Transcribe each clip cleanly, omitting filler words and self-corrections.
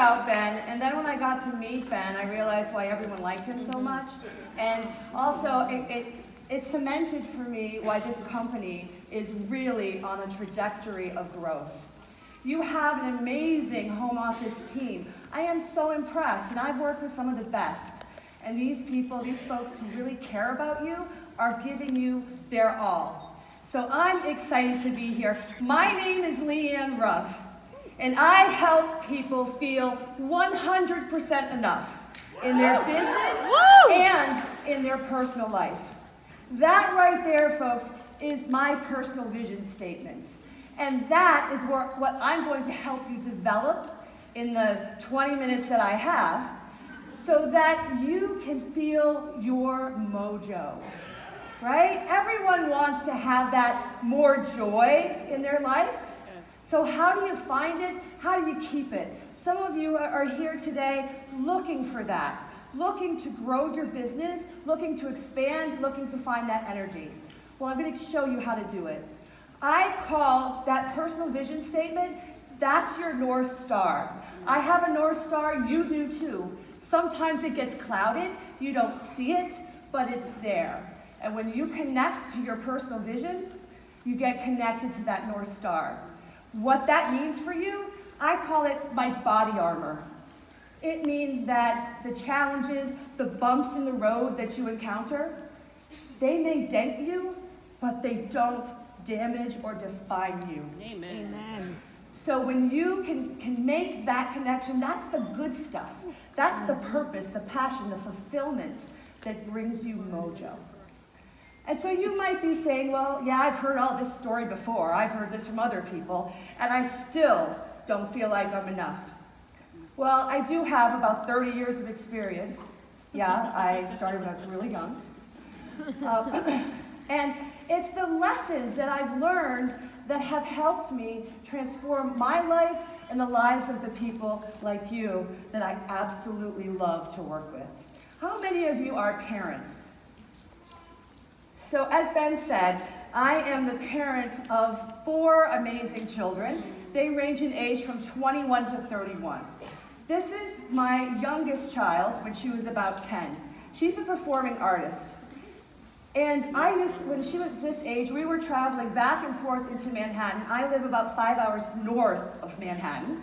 about Ben, and then when I got to meet Ben, I realized why everyone liked him so much. And also, it cemented for me why this company is really on a trajectory of growth. You have an amazing home office team. I am so impressed, and I've worked with some of the best. And these people, these folks who really care about you, are giving you their all. So I'm excited to be here. My name is LeeAnne Ruff, and I help people feel 100% enough in their business and in their personal life. That right there, folks, is my personal vision statement. And that is what I'm going to help you develop in the 20 minutes that I have so that you can feel your mojo, right? Everyone wants to have that more joy in their life. So how do you find it? How do you keep it? Some of you are here today looking for that, looking to grow your business, looking to expand, looking to find that energy. Well, I'm going to show you how to do it. I call that personal vision statement, that's your North Star. I have a North Star, you do too. Sometimes it gets clouded, you don't see it, but it's there. And when you connect to your personal vision, you get connected to that North Star. What that means for you, I call it my body armor. It means that the challenges, the bumps in the road that you encounter, they may dent you, but they don't damage or define you. Amen. Amen. So when you can make that connection, that's the good stuff. That's the purpose, the passion, the fulfillment that brings you mojo. And so you might be saying, well, yeah, I've heard all this story before. I've heard this from other people, and I still don't feel like I'm enough. Well, I do have about 30 years of experience. Yeah, I started when I was really young. And it's the lessons that I've learned that have helped me transform my life and the lives of the people like you that I absolutely love to work with. How many of you are parents? So as Ben said, I am the parent of 4 amazing children. They range in age from 21 to 31. This is my youngest child when she was about 10. She's a performing artist. And when she was this age, we were traveling back and forth into Manhattan. I live about 5 hours north of Manhattan,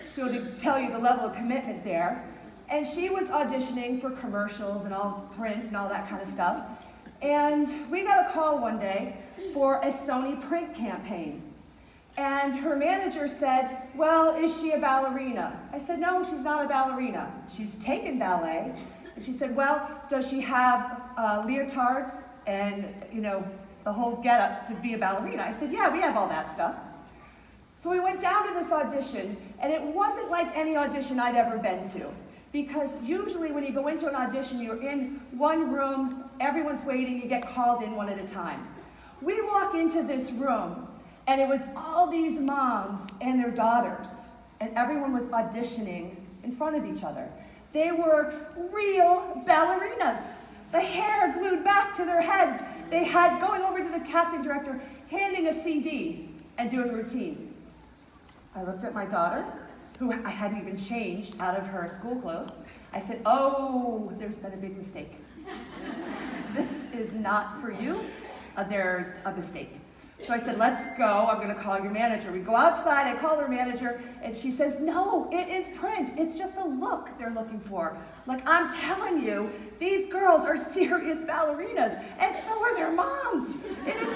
so to tell you the level of commitment there. And she was auditioning for commercials and all print and all that kind of stuff. And we got a call one day for a Sony print campaign. And her manager said, well, is she a ballerina? I said, no, she's not a ballerina. She's taken ballet. And she said, well, does she have leotards and, the whole getup to be a ballerina? I said, yeah, we have all that stuff. So we went down to this audition, and it wasn't like any audition I'd ever been to. Because usually when you go into an audition, you're in one room, everyone's waiting, you get called in one at a time. We walk into this room, and it was all these moms and their daughters, and everyone was auditioning in front of each other. They were real ballerinas. The hair glued back to their heads. They had going over to the casting director, handing a CD and doing a routine. I looked at my daughter, who I hadn't even changed out of her school clothes. I said, oh, there's been a big mistake. This is not for you. There's a mistake. So I said, let's go, I'm gonna call your manager. We go outside, I call her manager, and she says, no, it is print. It's just a look they're looking for. Like, I'm telling you, these girls are serious ballerinas, and so are their moms. It is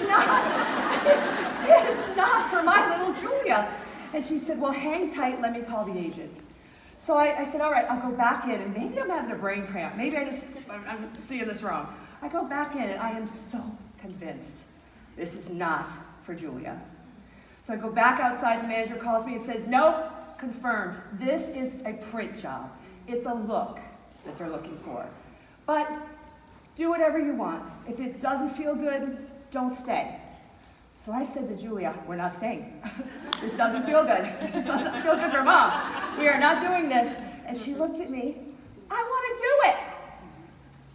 not for my little Julia. And she said, well, hang tight, let me call the agent. So I said, all right, I'll go back in, and maybe I'm having a brain cramp. Maybe I'm seeing this wrong. I go back in, and I am so convinced this is not for Julia. So I go back outside, the manager calls me and says, nope, confirmed. This is a print job. It's a look that they're looking for. But do whatever you want. If it doesn't feel good, don't stay. So I said to Julia, we're not staying. This doesn't feel good. This doesn't feel good for Mom. We are not doing this. And she looked at me, I want to do it.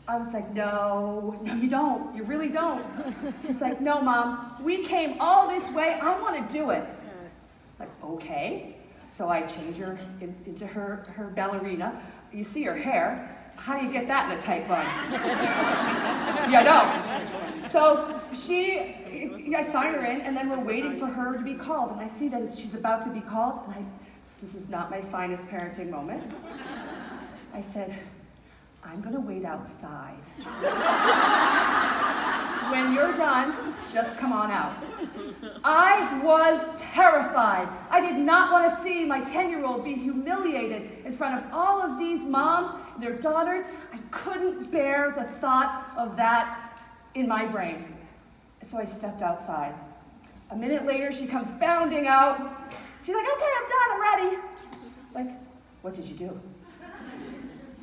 I was like, no, you don't. You really don't. She's like, no, Mom, we came all this way. I want to do it. Like, okay. So I change her into her ballerina. You see her hair. How do you get that in a tight bun? You don't. So I sign her in, and then we're waiting for her to be called. And I see that she's about to be called, and this is not my finest parenting moment. I said, I'm gonna wait outside. When you're done, just come on out. I was terrified. I did not want to see my 10-year-old be humiliated in front of all of these moms, their daughters. I couldn't bear the thought of that in my brain. So I stepped outside. A minute later, she comes bounding out. She's like, okay, I'm done, I'm ready. Like, what did you do?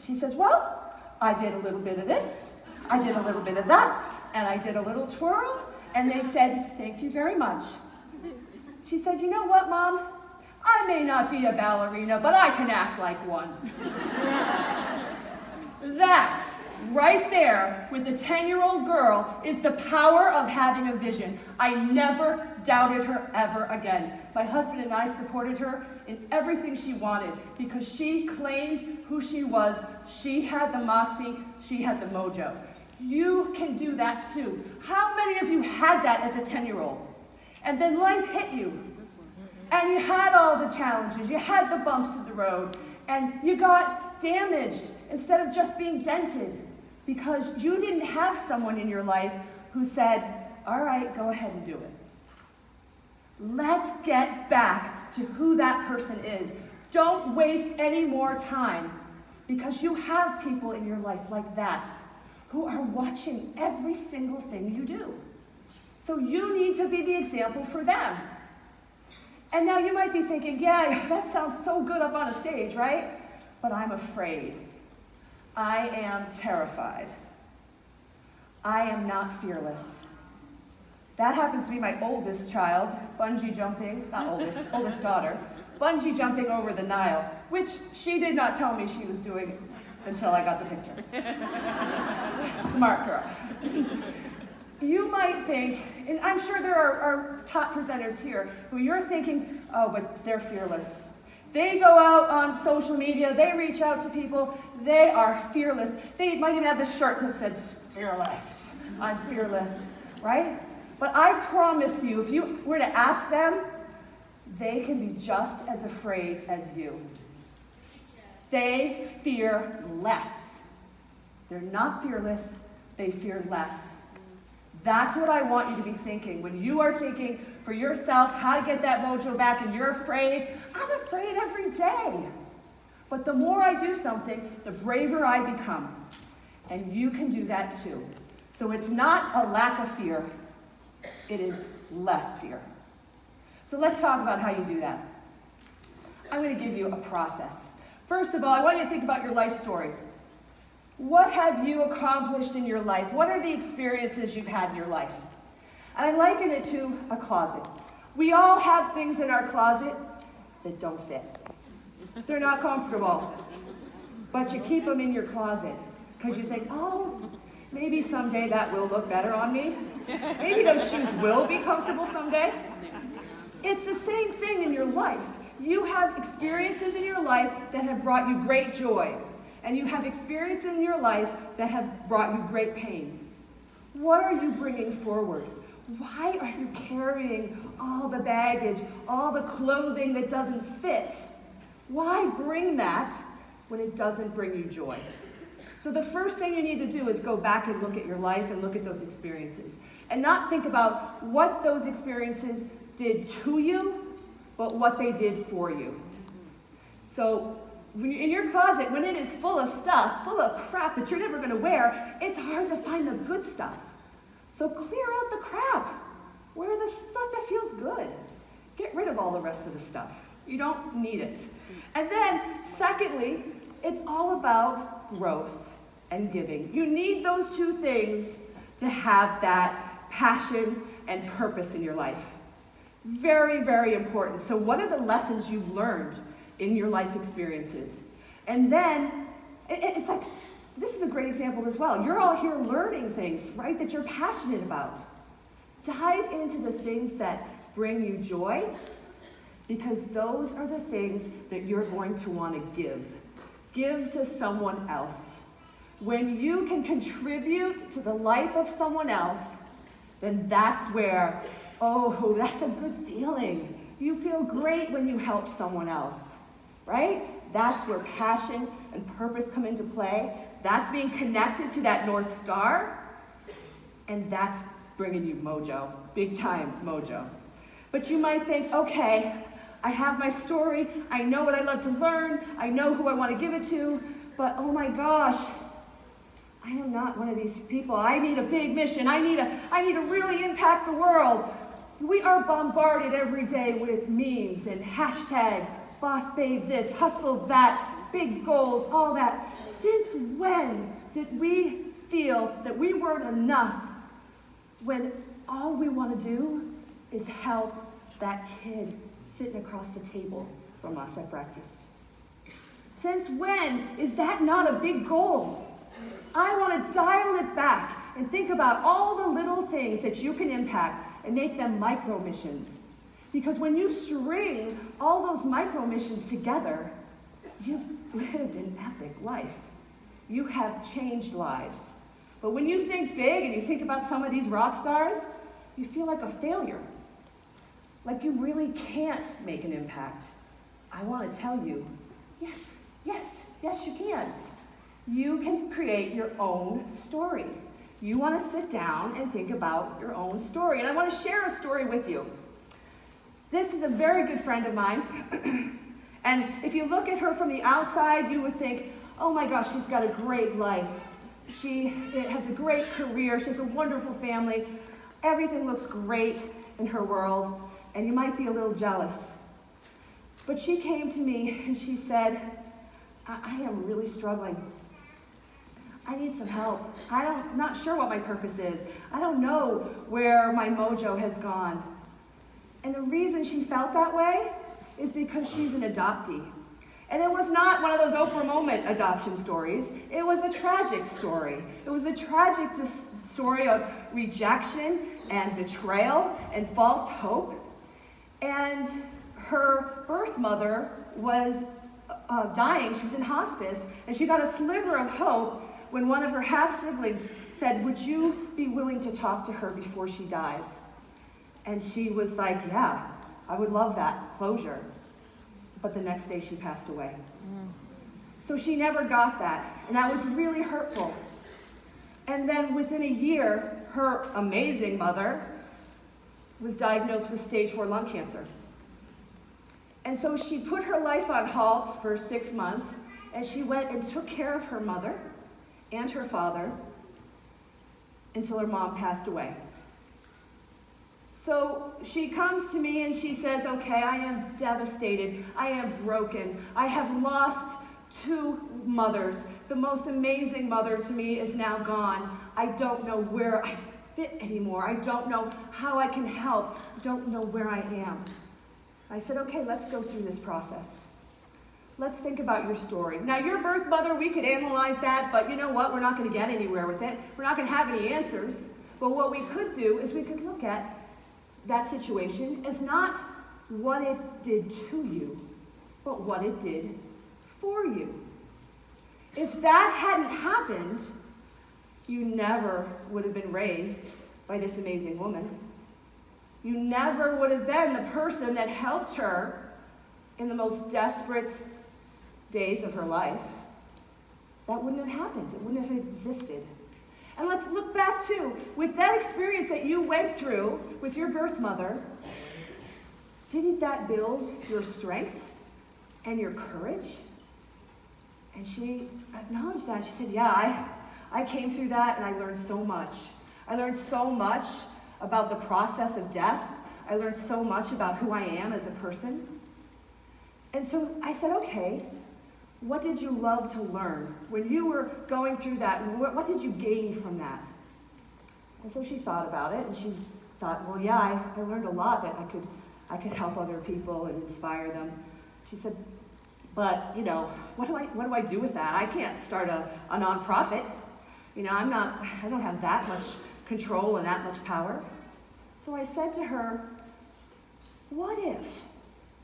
She says, well, I did a little bit of this, I did a little bit of that, and I did a little twirl, and they said, thank you very much. She said, you know what, Mom? I may not be a ballerina, but I can act like one. That, right there, with the 10-year-old girl, is the power of having a vision. I never doubted her ever again. My husband and I supported her in everything she wanted because she claimed who she was. She had the moxie, she had the mojo. You can do that too. How many of you had that as a 10-year-old? And then life hit you. And you had all the challenges, you had the bumps in the road, and you got damaged instead of just being dented because you didn't have someone in your life who said, all right, go ahead and do it. Let's get back to who that person is. Don't waste any more time because you have people in your life like that who are watching every single thing you do. So you need to be the example for them. And now you might be thinking, yeah, that sounds so good up on a stage, right? But I'm afraid. I am terrified. I am not fearless. That happens to be my oldest child, bungee jumping, not oldest daughter, bungee jumping over the Nile, which she did not tell me she was doing until I got the picture. Smart girl. You might think, and I'm sure there are top presenters here who you're thinking, oh, but they're fearless. They go out on social media, they reach out to people, they are fearless. They might even have this shirt that says, fearless, I'm fearless, right? But I promise you, if you were to ask them, they can be just as afraid as you. They fear less. They're not fearless, they fear less. That's what I want you to be thinking. When you are thinking for yourself how to get that mojo back and you're afraid, I'm afraid every day. But the more I do something, the braver I become. And you can do that too. So it's not a lack of fear, it is less fear. So let's talk about how you do that. I'm going to give you a process. First of all, I want you to think about your life story. What have you accomplished in your life? What are the experiences you've had in your life? And I liken it to a closet. We all have things in our closet that don't fit. They're not comfortable. But you keep them in your closet because you think, oh, maybe someday that will look better on me. Maybe those shoes will be comfortable someday. It's the same thing in your life. You have experiences in your life that have brought you great joy. And you have experiences in your life that have brought you great pain. What are you bringing forward? Why are you carrying all the baggage, all the clothing that doesn't fit? Why bring that when it doesn't bring you joy? So the first thing you need to do is go back and look at your life and look at those experiences. And not think about what those experiences did to you, but what they did for you. So in your closet, when it is full of stuff, full of crap that you're never going to wear, it's hard to find the good stuff. So clear out the crap. Wear the stuff that feels good. Get rid of all the rest of the stuff. You don't need it. And then, secondly, it's all about growth and giving. You need those two things to have that passion and purpose in your life. Very, very important. So what are the lessons you've learned in your life experiences? And then, it's like, this is a great example as well. You're all here learning things, right, that you're passionate about. Dive into the things that bring you joy because those are the things that you're going to want to give. Give to someone else. When you can contribute to the life of someone else, then that's where, oh, that's a good feeling. You feel great when you help someone else, right? That's where passion and purpose come into play. That's being connected to that North Star, and that's bringing you mojo, big time mojo. But you might think, okay, I have my story, I know what I love to learn, I know who I want to give it to, but oh my gosh, I am not one of these people. I need a big mission. I need to really impact the world. We are bombarded every day with memes and hashtags, boss babe this, hustle that, big goals, all that. Since when did we feel that we weren't enough when all we want to do is help that kid sitting across the table from us at breakfast? Since when is that not a big goal? I want to dial it back and think about all the little things that you can impact and make them micro missions. Because when you string all those micro missions together, you've lived an epic life. You have changed lives. But when you think big and you think about some of these rock stars, you feel like a failure. Like you really can't make an impact. I want to tell you, yes, you can. You can create your own story. You want to sit down and think about your own story. And I want to share a story with you. This is a very good friend of mine. And if you look at her from the outside, you would think, oh my gosh, she's got a great life. She has a great career. She has a wonderful family. Everything looks great in her world. And you might be a little jealous. But she came to me and she said, I am really struggling. I need some help. I'm not sure what my purpose is. I don't know where my mojo has gone. And the reason she felt that way is because she's an adoptee. And it was not one of those Oprah moment adoption stories. It was a tragic story. It was a tragic story of rejection and betrayal and false hope. And her birth mother was dying. She was in hospice, and she got a sliver of hope when one of her half-siblings said, would you be willing to talk to her before she dies? And she was like, yeah, I would love that closure. But the next day she passed away. So she never got that, and that was really hurtful. And then within a year, her amazing mother was diagnosed with stage 4 lung cancer. And so she put her life on halt for 6 months, and she went and took care of her mother and her father until her mom passed away. So she comes to me and she says, okay, I am devastated. I am broken. I have lost 2 mothers. The most amazing mother to me is now gone. I don't know where I fit anymore. I don't know how I can help. I don't know where I am. I said, okay, let's go through this process. Let's think about your story. Now, your birth mother, we could analyze that, but you know what? We're not going to get anywhere with it. We're not going to have any answers. But what we could do is we could look at that situation as not what it did to you, but what it did for you. If that hadn't happened, you never would have been raised by this amazing woman. You never would have been the person that helped her in the most desperate days of her life. That wouldn't have happened. It wouldn't have existed. And let's look back too, with that experience that you went through with your birth mother, didn't that build your strength and your courage? And she acknowledged that. She said, yeah, I came through that and I learned so much. I learned so much about the process of death. I learned so much about who I am as a person. And so I said, okay, what did you love to learn? When you were going through that, what did you gain from that? And so she thought about it, and she thought, well, yeah, I learned a lot that I could help other people and inspire them. She said, but, you know, what do I do with that? I can't start a nonprofit. You know, I don't have that much control and that much power. So I said to her, what if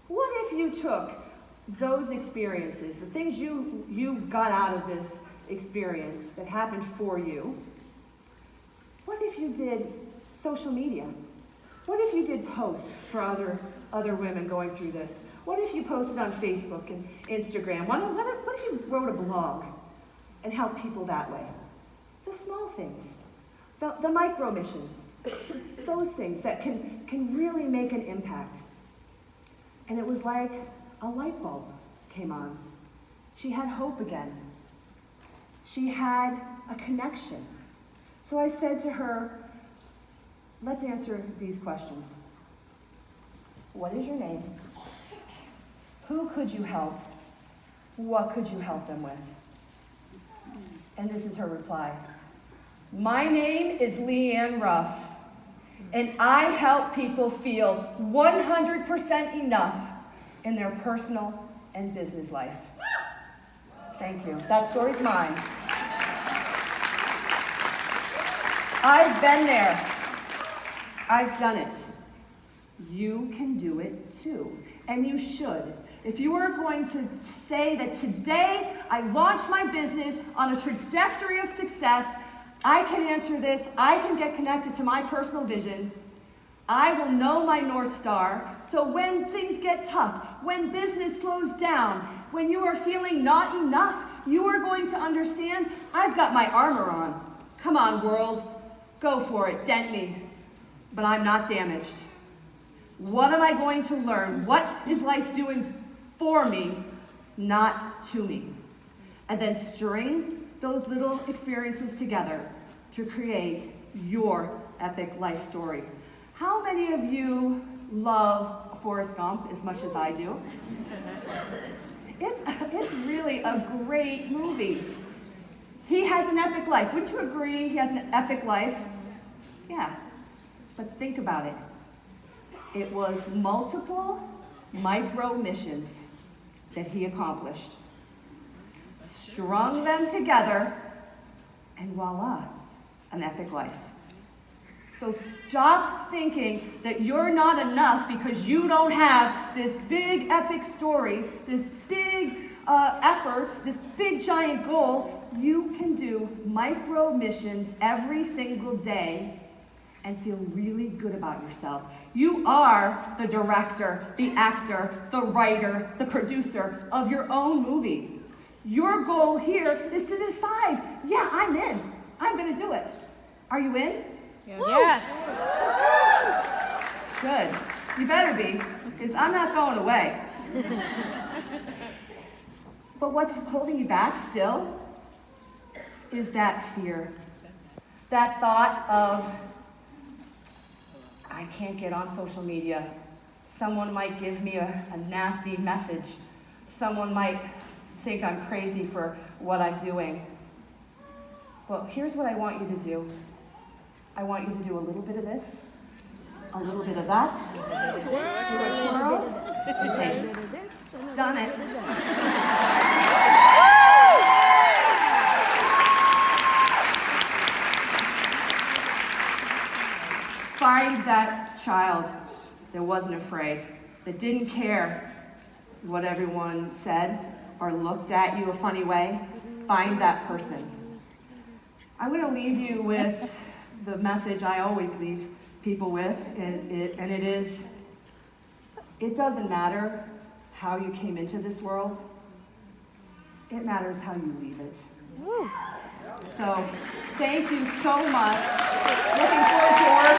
What if you took those experiences, the things you got out of this experience that happened for you, what if you did social media? What if you did posts for other women going through this? What if you posted on Facebook and Instagram? What if you wrote a blog and helped people that way? The small things, the micro missions, those things that can really make an impact. And it was like a light bulb came on. She had hope again. She had a connection. So I said to her, let's answer these questions. What is your name? Who could you help? What could you help them with? And this is her reply. My name is LeeAnne Ruff, and I help people feel 100% enough in their personal and business life. Thank you. That story's mine. I've been there. I've done it. You can do it too, and you should. If you are going to say that today I launched my business on a trajectory of success, I can answer this, I can get connected to my personal vision, I will know my North Star, so when things get tough, when business slows down, when you are feeling not enough, you are going to understand, I've got my armor on. Come on, world, go for it, dent me, but I'm not damaged. What am I going to learn? What is life doing for me, not to me? And then string those little experiences together to create your epic life story. How many of you love Forrest Gump as much as I do? It's really a great movie. He has an epic life. Wouldn't you agree he has an epic life? Yeah, but think about it. It was multiple micro missions that he accomplished. Strung them together, and voila, an epic life. So stop thinking that you're not enough because you don't have this big epic story, this big effort, this big giant goal. You can do micro missions every single day and feel really good about yourself. You are the director, the actor, the writer, the producer of your own movie. Your goal here is to decide, yeah, I'm in. I'm gonna do it. Are you in? Yes. Good. You better be, because I'm not going away. But what's holding you back still is that fear. That thought of, I can't get on social media. Someone might give me a nasty message. Someone might think I'm crazy for what I'm doing. Well, here's what I want you to do. I want you to do a little bit of this, a little bit of that. Do a twirl. Okay. Done it. Find that child that wasn't afraid, that didn't care what everyone said or looked at you a funny way. Find that person. I'm going to leave you with the message I always leave people with, and it is, it doesn't matter how you came into this world. It matters how you leave it. So, thank you so much. Looking forward to working